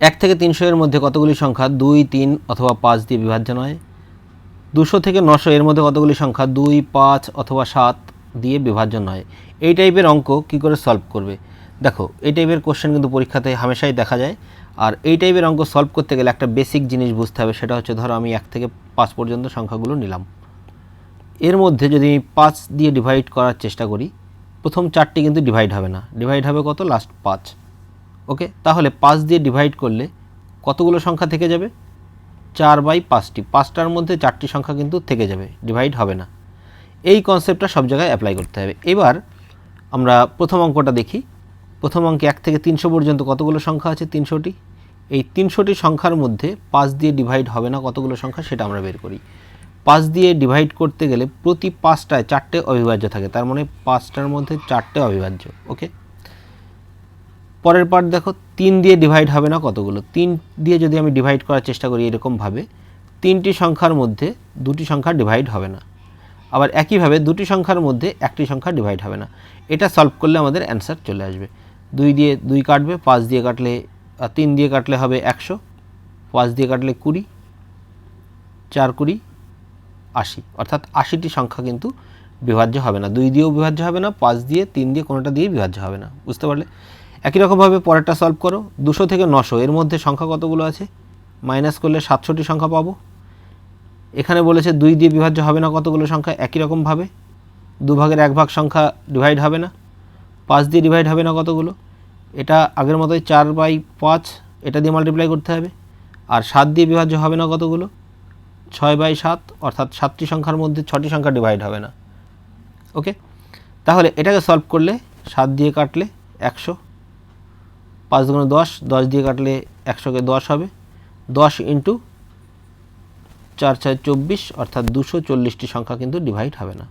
1 থেকে 300 এর মধ্যে কতগুলি সংখ্যা 2, 3 অথবা 5 দিয়ে বিভাজ্য নয়? 200 থেকে 900 এর মধ্যে কতগুলি সংখ্যা 2, 5 অথবা 7 দিয়ে বিভাজ্য নয়? এই টাইপের অঙ্ক কী করে সলভ করবে? দেখো, এই টাইপের কোশ্চেন কিন্তু পরীক্ষাতে হামেশাই দেখা যায়। আর এই টাইপের অঙ্ক সলভ করতে গেলে একটা বেসিক জিনিস বুঝতে হবে, সেটা হচ্ছে ধরো আমি 1 থেকে 5 পর্যন্ত সংখ্যাগুলো নিলাম। এর মধ্যে যদি আমি 5 দিয়ে ডিভাইড করার চেষ্টা করি, প্রথম 4টি কিন্তু ডিভাইড হবে না, ডিভাইড হবে কত? লাস্ট 5। ওকে, তাহলে 5 দিয়ে ডিভাইড করলে কতগুলো সংখ্যা থেকে যাবে? 4/5টি। 5টার মধ্যে 4টি সংখ্যা কিন্তু থেকে যাবে, ডিভাইড হবে না। এই কনসেপ্টটা সব জায়গায় অ্যাপ্লাই করতে হবে। এবার আমরা প্রথম অঙ্কটা দেখি। প্রথম অঙ্কে 1 থেকে 300 পর্যন্ত কতগুলো সংখ্যা আছে? 300টি। এই 300টি সংখ্যার মধ্যে 5 দিয়ে ডিভাইড হবে না কতগুলো সংখ্যা, সেটা আমরা বের করি। 5 দিয়ে ডিভাইড করতে গেলে প্রতি 5টায় 4টে অবিভাজ্য থাকে, তার মানে 5টার মধ্যে 4টে অবিভাজ্য। ওকে, পরের পার্ট দেখো, 3 দিয়ে ডিভাইড হবে না কতগুলো? 3 দিয়ে যদি আমি ডিভাইড করার চেষ্টা করি এরকমভাবে, 3টি সংখ্যার মধ্যে 2টি সংখ্যা ডিভাইড হবে না। আবার একইভাবে 2টি সংখ্যার মধ্যে 1টি সংখ্যা ডিভাইড হবে না। এটা সলভ করলে আমাদের অ্যান্সার চলে আসবে। 2 দিয়ে 2 কাটবে, 5 দিয়ে কাটলে 3 দিয়ে কাটলে হবে 100, 5 দিয়ে কাটলে 20, 4 20 80, অর্থাৎ 80টি সংখ্যা কিন্তু বিভাজ্য হবে না। 2 দিয়েও বিভাজ্য হবে না, 5 দিয়ে 3 দিয়ে কোনোটা দিয়ে বিভাজ্য হবে না। বুঝতে পারলে? একই রকমভাবে পরেরটা সলভ করো। 200 থেকে 900 এর মধ্যে সংখ্যা কতগুলো আছে? মাইনাস করলে 700টি সংখ্যা পাবো। এখানে বলেছে 2 দিয়ে বিভাজ্য হবে না কতগুলো সংখ্যা? একই রকমভাবে 2 ভাগের 1 ভাগ সংখ্যা ডিভাইড হবে না। 5 দিয়ে ডিভাইড হবে না কতগুলো? এটা আগের মতোই 4/5, এটা দিয়ে মাল্টিপ্লাই করতে হবে। আর 7 দিয়ে বিভাজ্য হবে না কতগুলো? 6/7, অর্থাৎ 7টি সংখ্যার মধ্যে 6টি সংখ্যা ডিভাইড হবে না। ওকে, তাহলে এটাকে সলভ করলে 7 দিয়ে কাটলে 100, 5 গুণ 10, 10 দিয়ে কাটলে 100কে 10 হবে, 10 × 4 × 4 = 24, অর্থাৎ 240টি সংখ্যা কিন্তু ডিভাইড হবে না।